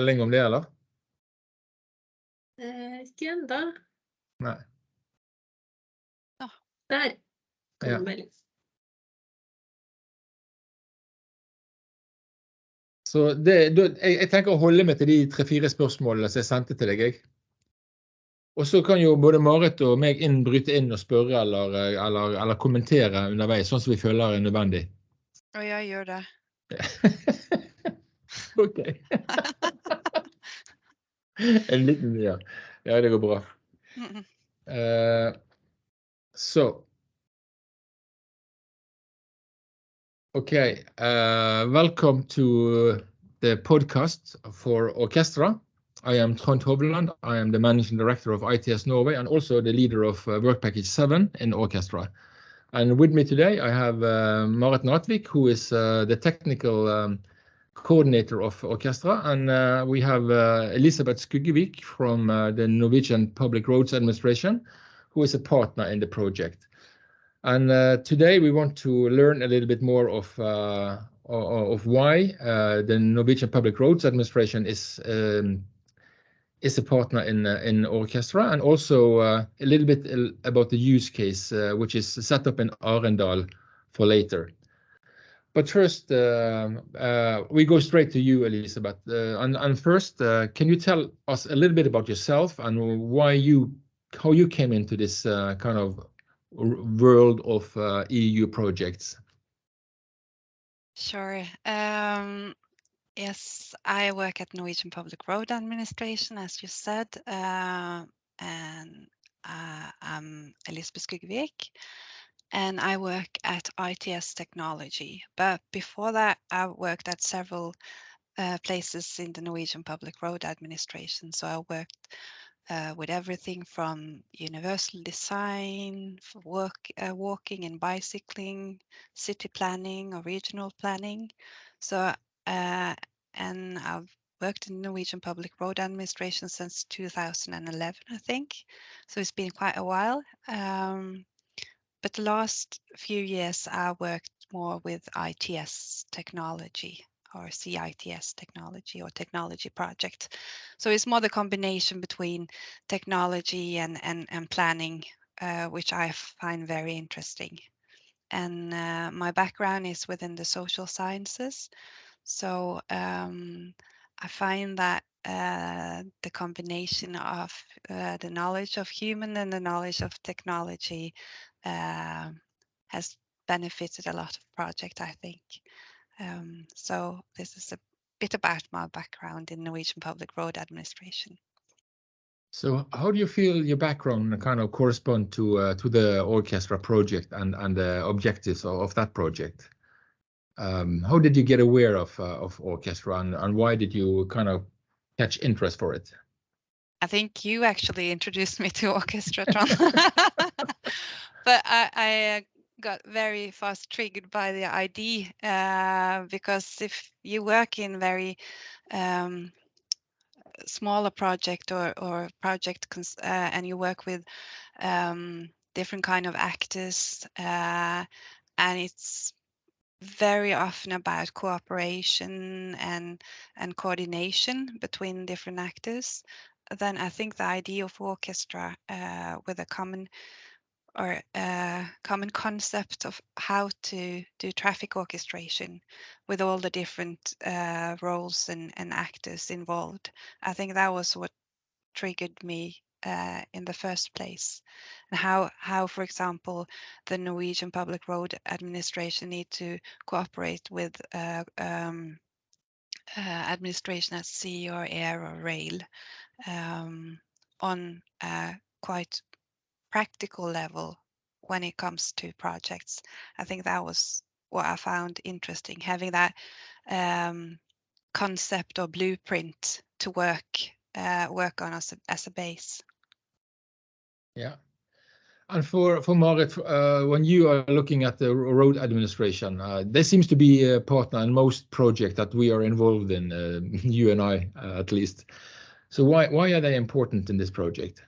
Lenge om det, eller? Ikke enda. Nei. Der kom Ja. melding. Så jeg tenker å holde meg til de 3-4 spørsmålene som jeg sendte til deg, jeg. Og så kan jo både Marit og meg bryte inn og spørre eller kommentere underveis, sånn som vi føler er nødvendig. Og jeg gjør det. Ok. En liten, ja. Ja, det går bra. Okay, welcome to the podcast for Orchestra. I am Trond Hovland. I am the Managing Director of ITS Norway and also the leader of Work Package 7 in Orchestra. And with me today I have Marit Natvig, who is the technical coordinator of Orchestra, and we have Elisabeth Skuggevik from the Norwegian Public Roads Administration, who is a partner in the project. And today we want to learn a little bit more of why the Norwegian Public Roads Administration is a partner in Orchestra, and also a little bit about the use case, which is set up in Arendal for later. But first, we go straight to you, Elisabeth. And first, can you tell us a little bit about yourself and how you came into this kind of world of EU projects? Sure. Yes, I work at Norwegian Public Road Administration, as you said, and I'm Elisabeth Skuggevik, and I work at ITS Technology. But before that, I worked at several places in the Norwegian Public Road Administration. So I worked with everything from universal design, for walking and bicycling, city planning or regional planning. So and I've worked in the Norwegian Public Road Administration since 2011, I think. So it's been quite a while. But the last few years I worked more with ITS technology, or CITS technology, or technology project. So it's more the combination between technology and planning, which I find very interesting. And my background is within the social sciences. So I find that the combination of the knowledge of human and the knowledge of technology has benefited a lot of projects, I think. So this is a bit about my background in Norwegian Public Road Administration. So how do you feel your background kind of correspond to the orchestra project and the objectives of that project? How did you get aware of orchestra, and why did you kind of catch interest for it? I think you actually introduced me to orchestra, Trond. But I got very fast triggered by the idea, because if you work in very smaller project or project and you work with different kind of actors, and it's very often about cooperation and coordination between different actors, then I think the idea of orchestra with a common concept of how to do traffic orchestration with all the different roles and actors involved. I think that was what triggered me in the first place. And how, for example, the Norwegian Public Road Administration need to cooperate with administration at sea or air or rail on a quite practical level when it comes to projects. I think that was what I found interesting, having that concept or blueprint to work on as a base. Yeah. And for Marit, when you are looking at the road administration, there seems to be a partner in most projects that we are involved in, you and I at least. So why are they important in this project?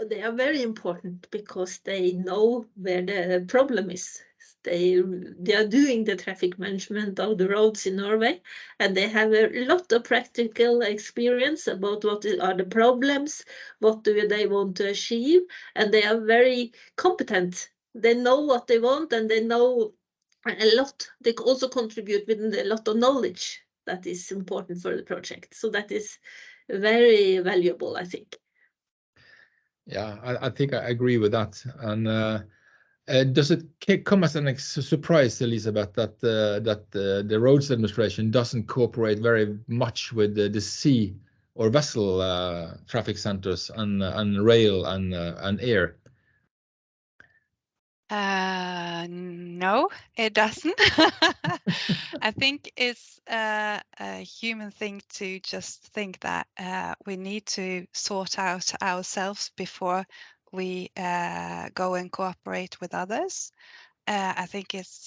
They are very important because they know where the problem is. They are doing the traffic management of the roads in Norway, and they have a lot of practical experience about what are the problems, what do they want to achieve, and they are very competent. They know what they want, and they know a lot. They also contribute with a lot of knowledge that is important for the project. So that is very valuable, I think. Yeah, I think I agree with that. And does it come as a surprise, Elisabeth, that the roads administration doesn't cooperate very much with the sea or vessel traffic centers and rail and air? No, it doesn't. I think it's a human thing to just think that we need to sort out ourselves before we go and cooperate with others. I think it's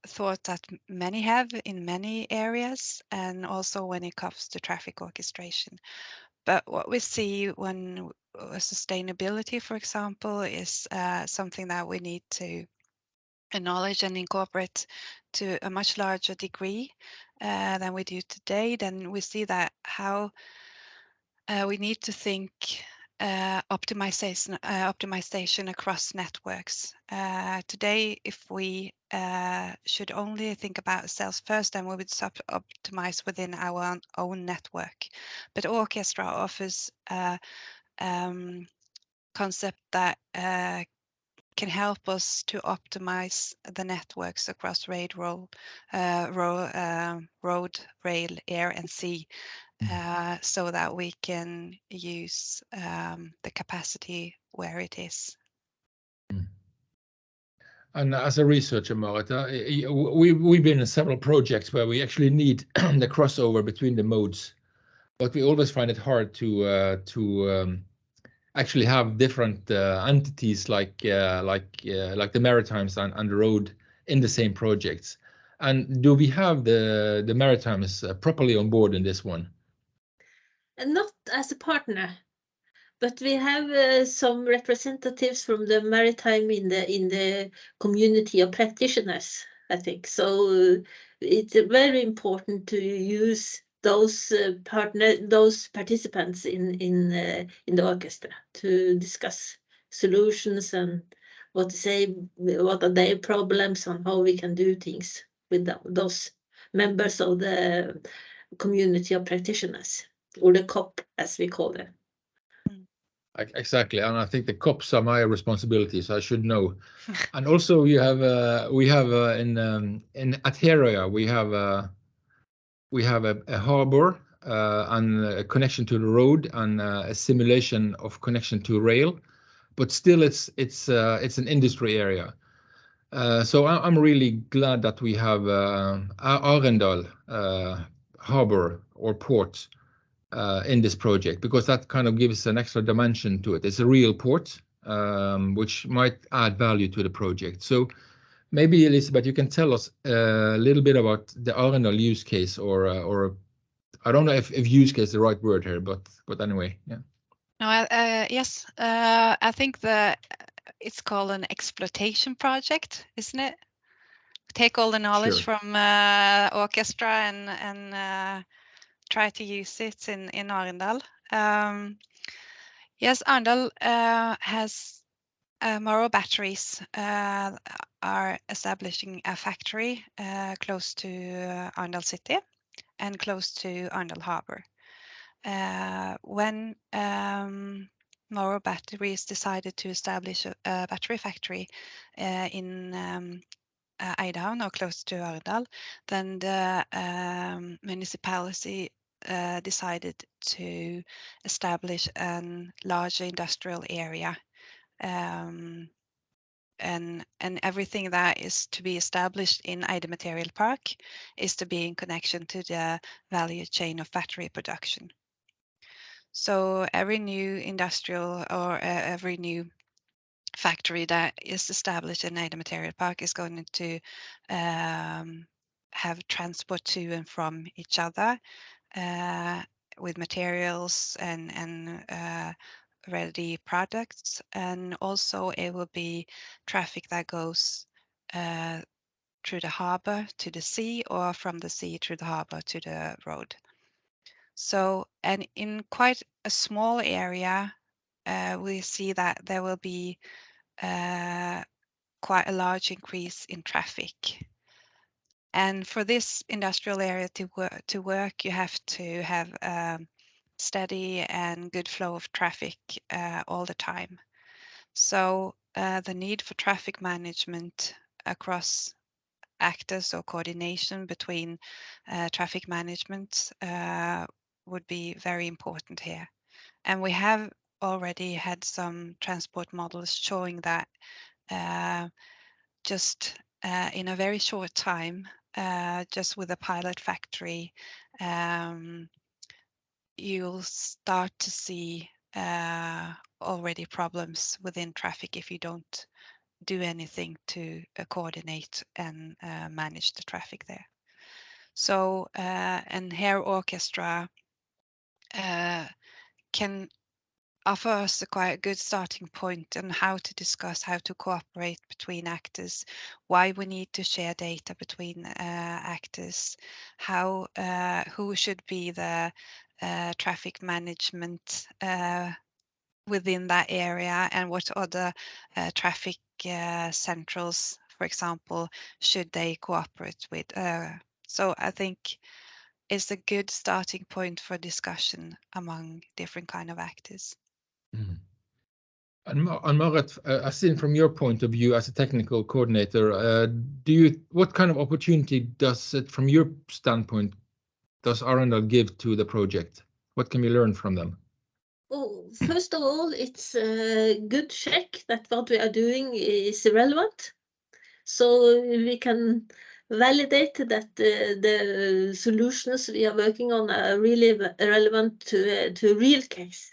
thought that many have in many areas, and also when it comes to traffic orchestration. But what we see when sustainability, for example, is something that we need to acknowledge and incorporate to a much larger degree than we do today, then we see that how we need to think optimization across networks. Today, if we should only think about ourselves first, then we would optimize within our own network. But Orchestra offers a concept that can help us to optimize the networks across road, rail, air, and sea, so that we can use the capacity where it is. And as a researcher, Marit, we've been in several projects where we actually need the crossover between the modes, but we always find it hard to actually have different entities like the Maritimes and the road in the same projects. And do we have the Maritimes properly on board in this one? And not as a partner, but we have some representatives from the maritime in the community of practitioners, I think. So it's very important to use those those participants in the orchestra to discuss solutions and what to say, what are their problems, and how we can do things with those members of the community of practitioners, or the COP as we call them. Exactly, and I think the COPs are my responsibility, so I should know. And also, we have in at Herøya we have a harbor and a connection to the road and a simulation of connection to rail, but still it's an industry area. So I'm really glad that we have Arendal harbor or port in this project, because that kind of gives an extra dimension to it. It's a real port, which might add value to the project. So maybe, Elisabeth, you can tell us a little bit about the Arendal use case, or I don't know if use case is the right word here, but anyway, yeah. No, yes, I think it's called an exploitation project, isn't it? Take all the knowledge Sure. from orchestra and try to use it in Arendal. Yes, Arendal has Morrow batteries are establishing a factory close to Arendal city and close to Arendal harbor. When Morrow Batteries decided to establish a battery factory in Eidhavn, or close to Arendal, then the municipality decided to establish a larger industrial area, and everything that is to be established in Eide Material Park is to be in connection to the value chain of battery production. So every new industrial or every new factory that is established in Eide Material Park is going to have transport to and from each other with materials and ready products, and also it will be traffic that goes through the harbor to the sea, or from the sea through the harbor to the road. So, and in quite a small area, we see that there will be quite a large increase in traffic. And for this industrial area to work, you have to have steady and good flow of traffic all the time. So the need for traffic management across actors, or coordination between traffic management, would be very important here. And we have already had some transport models showing that just in a very short time, just with a pilot factory, you'll start to see already problems within traffic if you don't do anything to coordinate and manage the traffic there. So, and here Orchestra can offer us a quite good starting point on how to discuss how to cooperate between actors, why we need to share data between actors, how who should be the traffic management within that area, and what other traffic centrals, for example, should they cooperate with. So I think it's a good starting point for discussion among different kind of actors. Mm. And Marit, as seen from your point of view as a technical coordinator, what kind of opportunity does it, from your standpoint, does Arendal give to the project? What can we learn from them? Well, first of all, it's a good check that what we are doing is relevant. So we can validate that the solutions we are working on are really relevant to a real case,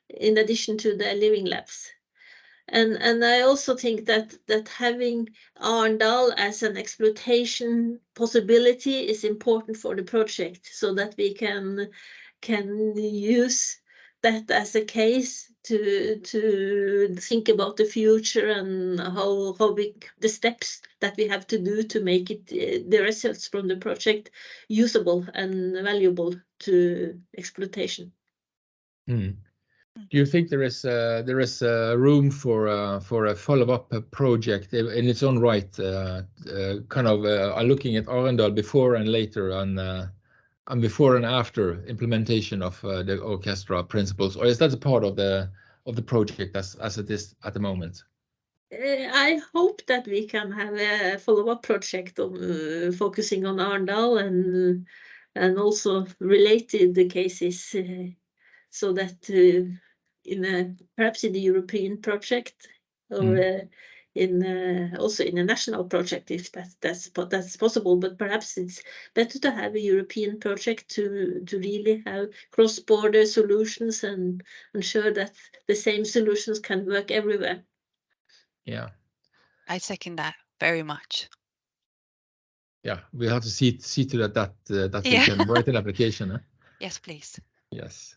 in addition to the living labs. And I also think that having Arendal as an exploitation possibility is important for the project, so that we can use that as a case to think about the future and how the steps that we have to do to make it the results from the project usable and valuable to exploitation. Mm. Do you think there is room for a follow-up project in its own right, kind of looking at Arendal before and later, and before and after implementation of the orchestra principles, or is that a part of the project as it is at the moment? I hope that we can have a follow-up project on focusing on Arendal and also related cases, so that perhaps in the European project, or also in a national project, if that's possible. But perhaps it's better to have a European project to really have cross-border solutions and ensure that the same solutions can work everywhere. Yeah. I second that very much. Yeah, we have to see to that we Yeah. can write an application. Huh? Yes, please. Yes.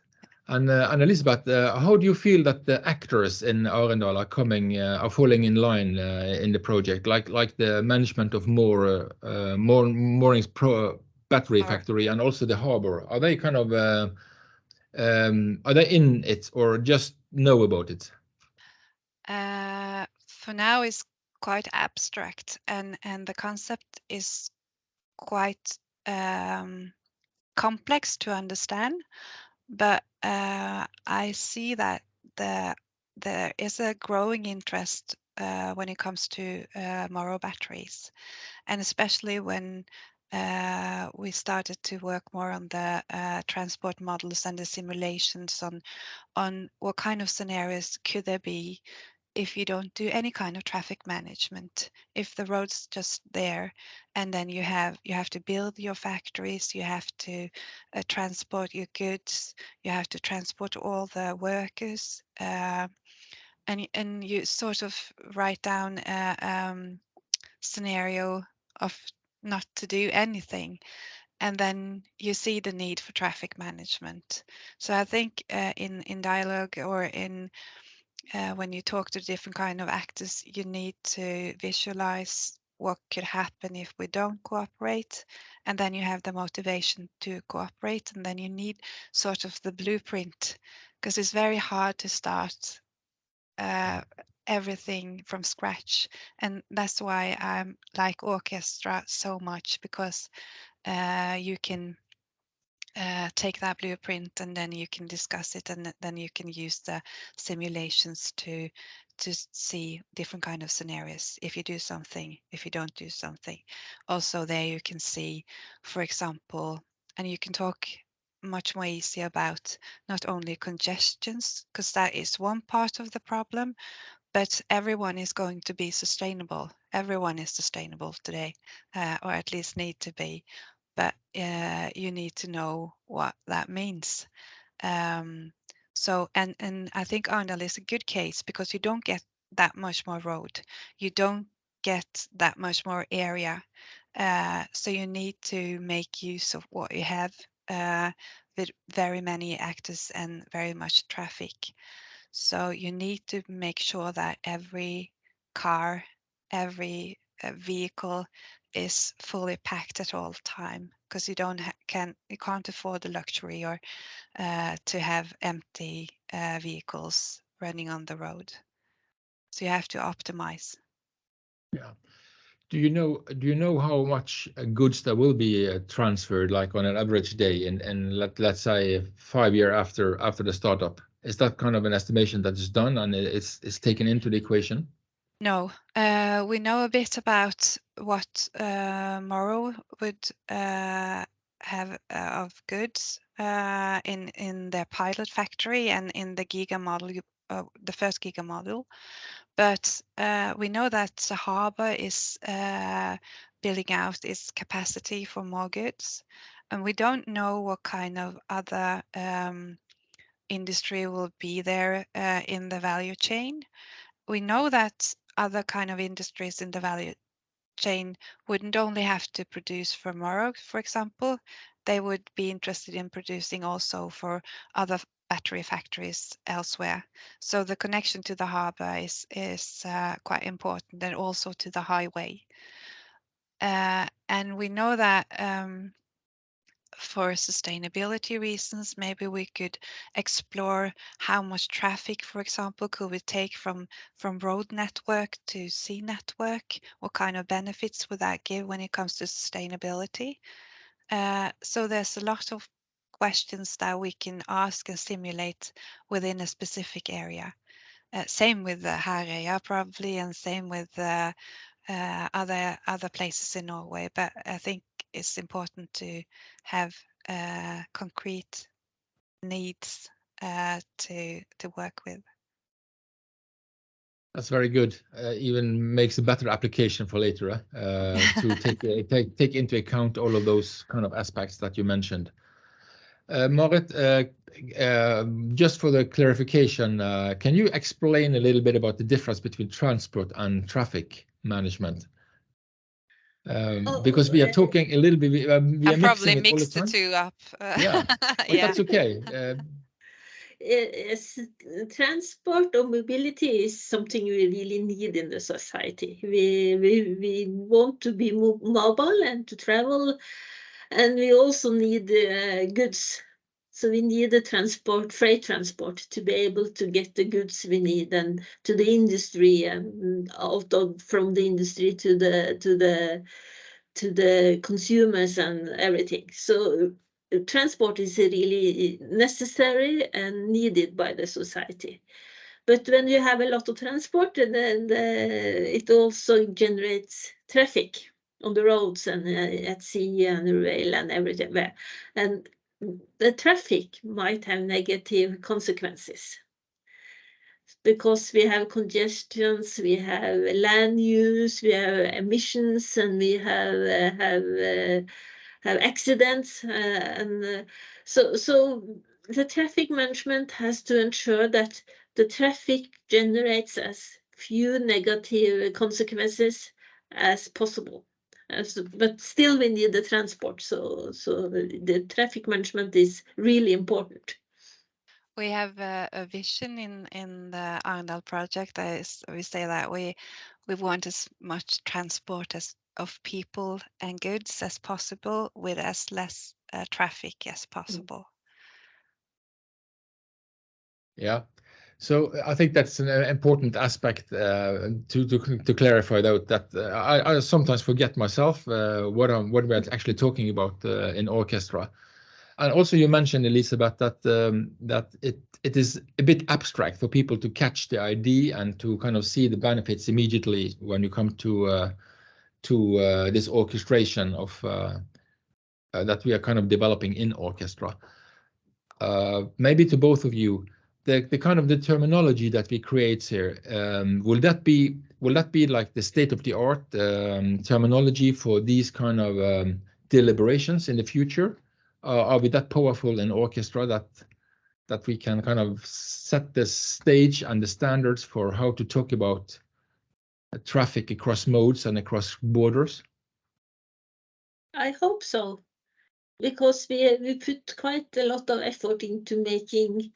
And Elisabeth, how do you feel that the actors in Arendal are falling in line in the project, like the management of Moorings battery factory and also the harbor? Are they kind of are they in it or just know about it? For now, it's quite abstract, and the concept is quite complex to understand. But I see that there is a growing interest when it comes to Morrow batteries, and especially when we started to work more on the transport models and the simulations on what kind of scenarios could there be if you don't do any kind of traffic management, if the road's just there, and then you have to build your factories, you have to transport your goods, you have to transport all the workers, and you sort of write down a scenario of not to do anything. and then you see the need for traffic management. So I think in dialogue or in when you talk to different kind of actors, you need to visualize what could happen if we don't cooperate, and then you have the motivation to cooperate, and then you need sort of the blueprint, because it's very hard to start everything from scratch, and that's why I like Orchestra so much, because you can take that blueprint and then you can discuss it, and then you can use the simulations to see different kind of scenarios. If you do something, if you don't do something. Also there you can see, for example, and you can talk much more easy about not only congestions, because that is one part of the problem, but everyone is going to be sustainable. Everyone is sustainable today, or at least need to be. But you need to know what that means. So, and I think Arendal is a good case, because you don't get that much more road. You don't get that much more area. So you need to make use of what you have with very many actors and very much traffic. So you need to make sure that every car, every vehicle is fully packed at all time, because you can't afford the luxury or to have empty vehicles running on the road. So you have to optimize. Yeah. Do you know how much goods there will be transferred, like on an average day, and let's say 5 years after the startup? Is that kind of an estimation that is done and it's taken into the equation? No, we know a bit about what Morrow would have of goods in their pilot factory and in the giga model, the first giga model. But we know that the harbour is building out its capacity for more goods, and we don't know what kind of other industry will be there in the value chain. We know that other kind of industries in the value chain wouldn't only have to produce for Morrow, for example. They would be interested in producing also for other battery factories elsewhere. So the connection to the harbour is quite important, and also to the highway. And we know that for sustainability reasons, maybe we could explore how much traffic, for example, could we take from road network to sea network? What kind of benefits would that give when it comes to sustainability? So there's a lot of questions that we can ask and simulate within a specific area. Same with Herøya probably, and same with other places in Norway. But I think it's important to have concrete needs to work with. That's very good. Even makes a better application for later to take into account all of those kind of aspects that you mentioned. Marit, just for the clarification, can you explain a little bit about the difference between transport and traffic management? Because we are talking a little bit, we are I probably mixing it all the mixed the time. two up. Yeah, but Yeah. that's okay. Yes, transport or mobility is something we really need in the society. We want to be mobile and to travel, and we also need goods. So we need the transport, freight transport, to be able to get the goods we need and to the industry, and from the industry to the consumers and everything. So transport is really necessary and needed by the society. But when you have a lot of transport, then it also generates traffic on the roads and at sea and rail and everywhere. And the traffic might have negative consequences, because we have congestions, we have land use, we have emissions, and we have accidents, so the traffic management has to ensure that the traffic generates as few negative consequences as possible. But still we need the transport, so the traffic management is really important. We have a vision in the Arendal project. We say that we want as much transport of people and goods as possible with as less traffic as possible. Yeah. So I think that's an important aspect to clarify that I sometimes forget myself what we're actually talking about in orchestra. And also you mentioned, Elisabeth, that that it is a bit abstract for people to catch the idea and to kind of see the benefits immediately when you come to this orchestration of that we are kind of developing in orchestra. Maybe to both of you, the kind of the terminology that we create here, will that be like the state-of-the-art terminology for these kind of deliberations in the future? Are we that powerful in orchestra that we can kind of set the stage and the standards for how to talk about traffic across modes and across borders? I hope so, because we put quite a lot of effort into making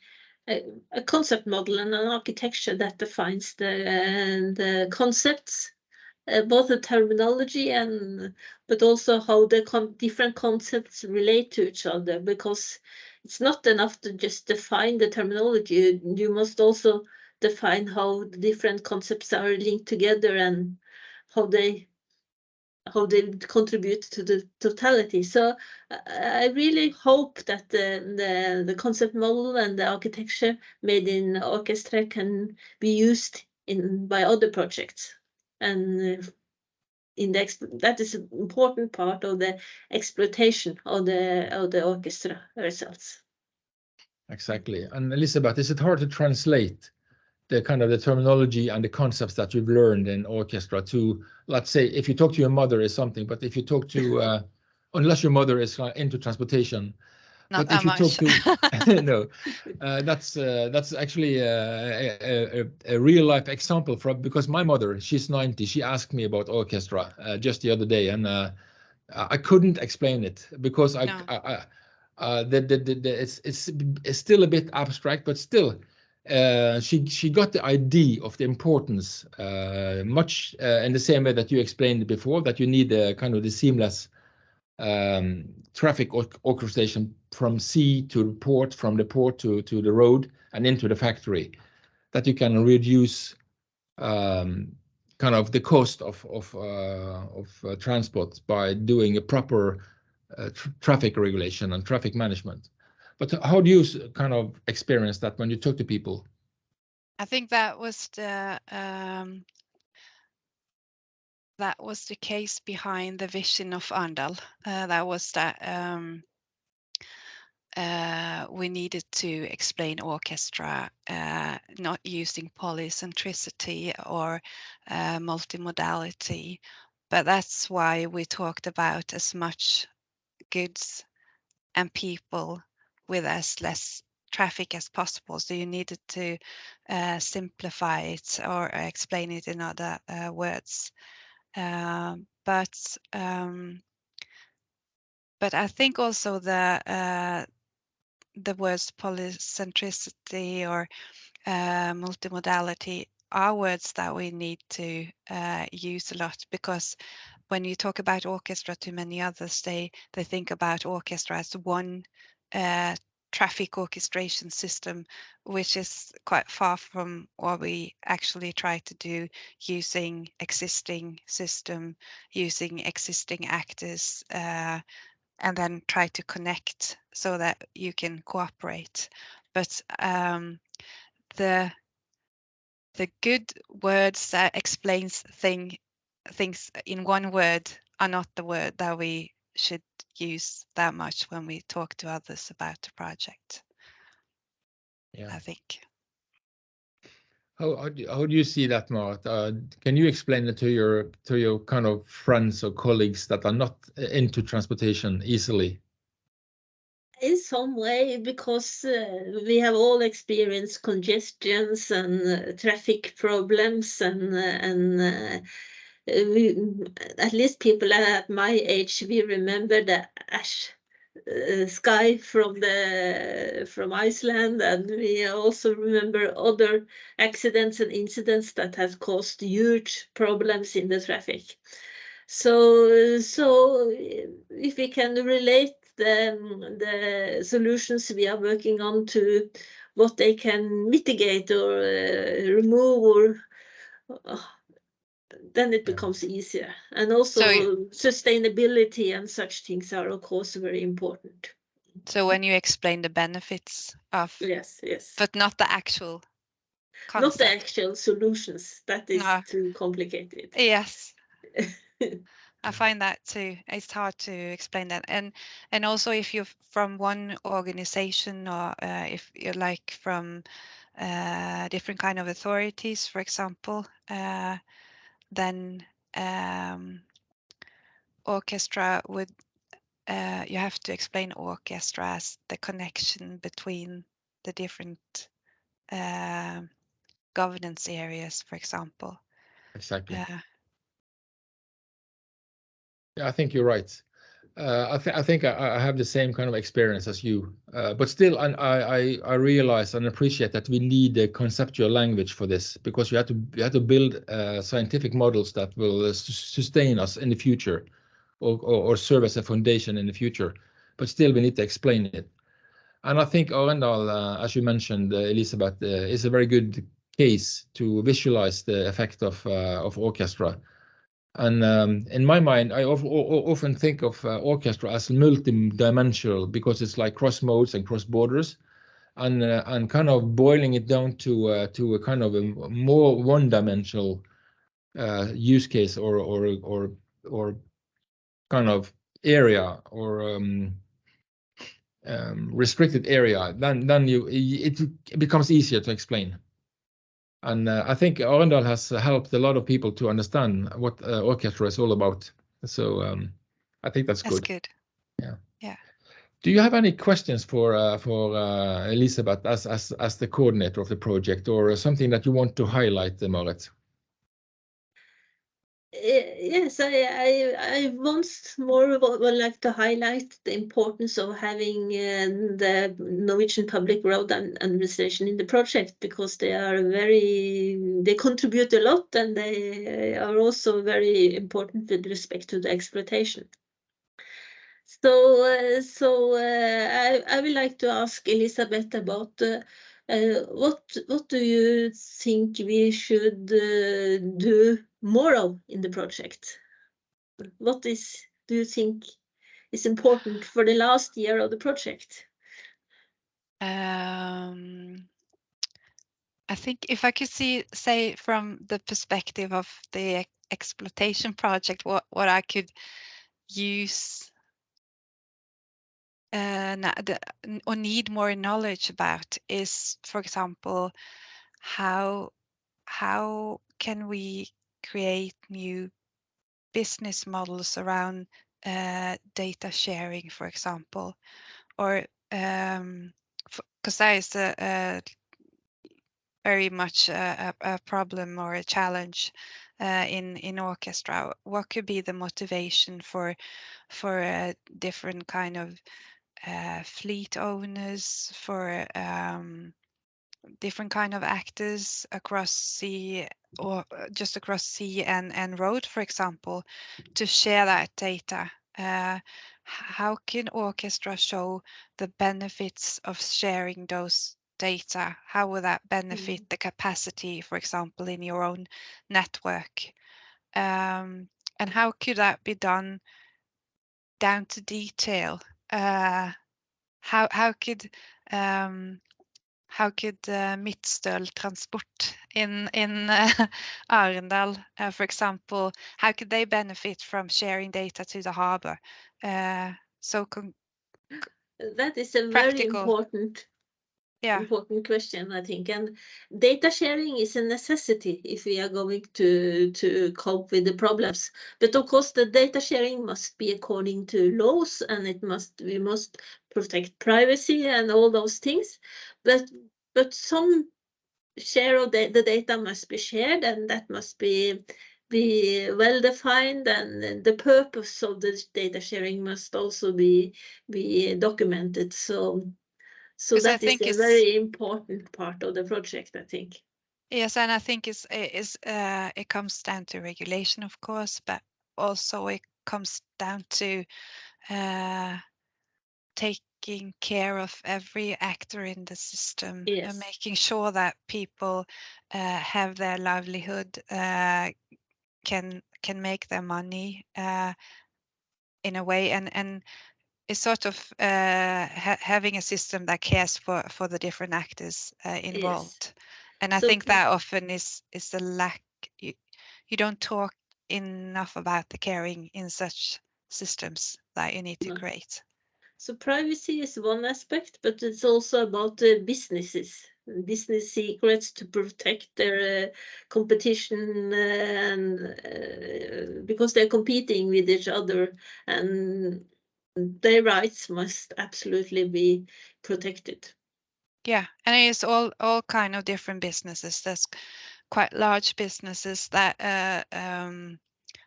a concept model and an architecture that defines the concepts, both the terminology but also how the different concepts relate to each other, because it's not enough to just define the terminology. You must also define how the different concepts are linked together and how they contribute to the totality. So I really hope that the concept model and the architecture made in orchestra can be used by other projects, and that is an important part of the exploitation of the orchestra results. Exactly. And Elisabeth, is it hard to translate the kind of the terminology and the concepts that you've learned in orchestra to, let's say, if you talk to your mother is something, but if you talk to, unless your mother is into transportation, Not but if you much. talk to, no, that's actually a real life example because my mother, she's 90, she asked me about orchestra just the other day, and I couldn't explain it because it's still a bit abstract, but still. She got the idea of the importance much in the same way that you explained before, that you need kind of the seamless traffic orchestration from sea to the port, from the port to the road and into the factory, that you can reduce kind of the cost of transport by doing a proper traffic regulation and traffic management. But how do you kind of experience that when you talk to people? I think that was the case behind the vision of Arendal. That was that we needed to explain orchestra not using polycentricity or multimodality, but that's why we talked about as much goods and people with as less traffic as possible. So you needed to simplify it or explain it in other words. But I think also the words polycentricity or multimodality are words that we need to use a lot, because when you talk about orchestra to many others, they think about orchestra as one traffic orchestration system, which is quite far from what we actually try to do, using existing system, using existing actors, and then try to connect so that you can cooperate. But the good words that explains things in one word are not the word that we should use that much when we talk to others about the project. Yeah. I think. How do you see that, Marit? Can you explain it to your kind of friends or colleagues that are not into transportation easily? In some way, because we have all experienced congestions and traffic problems, and at least people at my age, we remember the ash sky from Iceland, and we also remember other accidents and incidents that has caused huge problems in the traffic. So if we can relate the solutions we are working on to what they can mitigate or remove, or then it becomes easier. And also sustainability and such things are of course very important. So when you explain the benefits of, yes, but not the actual concept. Not the actual solutions, that is too complicated. Yes. I find that too. It's hard to explain that, and also if you're from one organization, or if you're like from different kind of authorities, for example, then orchestra would you have to explain orchestra as the connection between the different governance areas, for example. Exactly. Yeah, I think you're right. I think I have the same kind of experience as you, but still, I realize and appreciate that we need a conceptual language for this, because you have to build scientific models that will sustain us in the future, or serve as a foundation in the future. But still, we need to explain it. And I think Arendal, as you mentioned, Elisabeth, is a very good case to visualize the effect of orchestra. And in my mind, I often think of orchestra as multi-dimensional, because it's like cross modes and cross borders, and kind of boiling it down to a kind of a more one-dimensional use case, or kind of area, or restricted area. Then it becomes easier to explain. And I think Arendal has helped a lot of people to understand what orchestra is all about. So I think that's good. That's good. Yeah. Do you have any questions for Elisabeth as the coordinator of the project, or something that you want to highlight, Marit? Yes, I once more would like to highlight the importance of having the Norwegian Public Road Administration in the project, because they contribute a lot, and they are also very important with respect to the exploitation. So I would like to ask Elisabeth about what do you think we should do more of in the project? What do you think is important for the last year of the project? I think if I could say from the perspective of the exploitation project, what I could use or need more knowledge about is, for example, how can we create new business models around data sharing, for example, or because that is very much a problem or a challenge in orchestra. What could be the motivation for different kind of fleet owners, for different kind of actors across sea, or just across sea and road, for example, to share that data? How can orchestra show the benefits of sharing those data? How will that benefit the capacity, for example, in your own network? And how could that be done down to detail? How could Midtstøl Transport in Arendal, for example, how could they benefit from sharing data to the harbor? That is a very important question, I think. And data sharing is a necessity if we are going to cope with the problems. But of course, the data sharing must be according to laws, and we must protect privacy and all those things. But some share of the data must be shared, and that must be be well defined, and the purpose of the data sharing must also be documented. So that is a very important part of the project, I think. Yes, and I think it comes down to regulation, of course, but also it comes down to taking care of every actor in the system, and making sure that people have their livelihood, can make their money in a way, and it's sort of having a system that cares for the different actors involved. And I think that often is a lack. You don't talk enough about the caring in such systems that you need to create. So privacy is one aspect, but it's also about the business secrets to protect their competition, and because they're competing with each other, and their rights must absolutely be protected. Yeah, and it's all kind of different businesses. There's quite large businesses that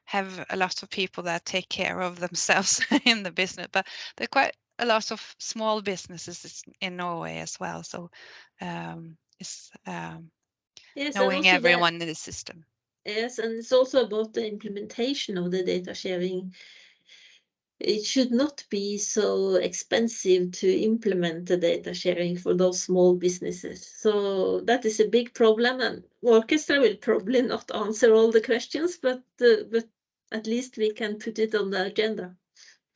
have a lot of people that take care of themselves in the business, but there are quite a lot of small businesses in Norway as well. So it's knowing everyone in the system. Yes, and it's also about the implementation of the data sharing. It should not be so expensive to implement the data sharing for those small businesses. So that is a big problem, and Orchestra will probably not answer all the questions, but at least we can put it on the agenda.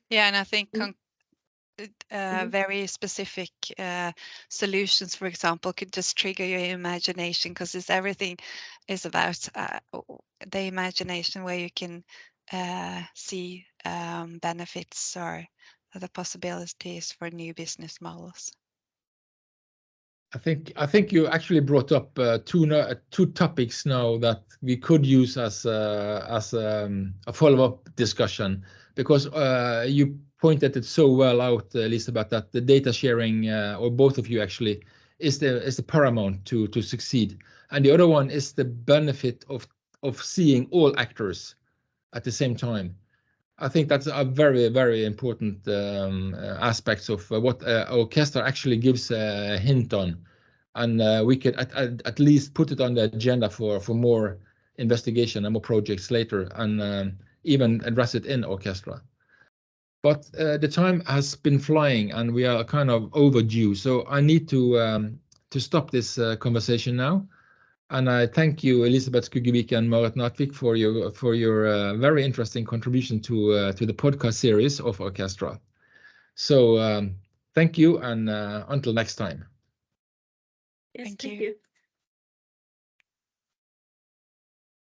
Yeah, and I think very specific solutions, for example, could just trigger your imagination, because everything is about the imagination, where you can see benefits or the possibilities for new business models. I think you actually brought up two topics now that we could use as a follow-up discussion, because you pointed it so well out, Elisabeth, that the data sharing, or both of you actually, is the paramount to succeed, and the other one is the benefit of seeing all actors at the same time. I think that's a very, very important aspects of what Orchestra actually gives a hint on, and we could at least put it on the agenda for more investigation and more projects later, and even address it in Orchestra. But the time has been flying, and we are kind of overdue. So I need to stop this conversation now. And I thank you, Elisabeth Skuggevik and Marit Natvig, for your very interesting contribution to the podcast series of Orchestra. So thank you, and until next time. Yes, thank you.